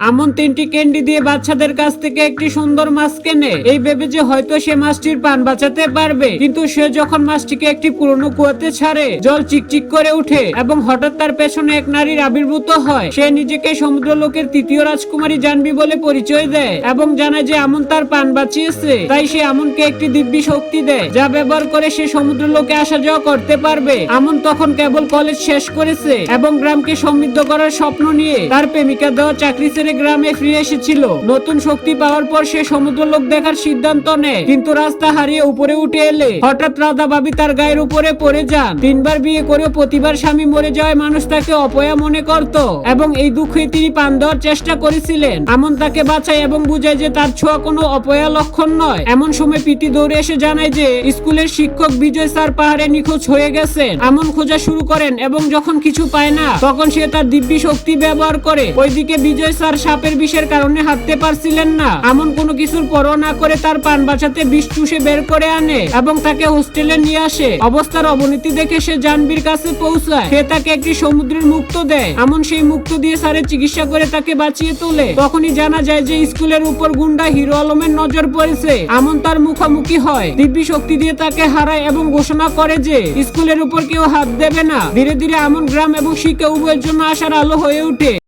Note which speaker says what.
Speaker 1: আমন 3টি ক্যান্ডি দিয়ে বাচ্চাদের কাছ থেকে একটি সুন্দর মাছ কেনে, এই ভেবে যে হয়তো সে মাছটির প্রাণ বাঁচাতে পারবে। কিন্তু সে যখন মাছটিকে একটি পুরনো কুয়াতে ছাড়ে, জল চিকচিক করে উঠে এবং হঠাৎ তার পেছনে এক নারীর আবির্ভূত হয়। সে নিজেকে সমুদ্র লোকের 3য় রাজকুমারী জানবি বলে পরিচয় দেয় এবং জানায় যে আমন তার প্রাণ বাঁচিয়েছে। তাই সে আমনকে একটি দিব্যি শক্তি দেয়, যা ব্যবহার করে সে সমুদ্র লোকে আসা যাওয়া করতে পারবে। আমন তখন কেবল কলেজ শেষ করেছে এবং গ্রামকে সমৃদ্ধ করার স্বপ্ন নিয়ে তার প্রেমিকা দেওয়া চাকরি ছেড়ে গ্রামে ফিরে এসেছিল। নতুন শক্তি পাওয়ার পর সে সমুদ্র লোক দেখার সিদ্ধান্ত নেয়, কিন্তু রাস্তা হারিয়ে উপরে উঠে এলে হঠাৎ রাধা ভাবি তার গায়ের উপরে পড়ে যান। 3বার বিয়ে করেও প্রতিবার স্বামী মরে যাওয়ায় মানুষ তাকে অপয়া মনে করত এবং এই দুঃখে তিনি পান দেওয়ার চেষ্টা করেছিলেন। আমন তাকে বাঁচায় এবং বুঝায় যে তার ছোঁয়া কোনো অপয়া লক্ষণ নয়। এমন সময় পিটি দৌড়ে এসে জানায় যে স্কুলের শিক্ষক বিজয় স্যার পাহাড়ে নিখোঁজ হয়ে গেছেন। আমন খোঁজা শুরু করেন এবং যখন কিছু পায় না তখন সে তার দিব্যি শক্তি ব্যবহার করে। ওইদিকে বিজয় স্যার সাপের বিষের কারণে হাঁটতে পারছিলেন না। আমন কোনো কিছুর পরোয়া না করে তার প্রাণ বাঁচাতে বিষ চুষে বের করে আনে এবং তাকে হোস্টেলে নিয়ে আসে। অবস্থার অবনতি দেখে সে জানবীর কাছে পৌঁছায়। সে তাকে একটি সমুদ্রের মুক্ত দেয়। আমন সেই মুক্ত দিয়ে স্যারের চিকিৎসা করে তাকে বাঁচিয়ে তোলে। তখনই জানা যায় যে স্কুলের উপর গুন্ডা হিরো আলমের নজর পড়েছে। আমন তার মুখোমুখি হয়, দিব্যি শক্তি দিয়ে তাকে হারায় এবং ঘোষণা করে যে স্কুলের উপর কেউ হাত দেবে না। ধীরে ধীরে আমন গ্রাম এবং শিক্ষা উভয়ের জন্য আশার আলো হয়ে ওঠে।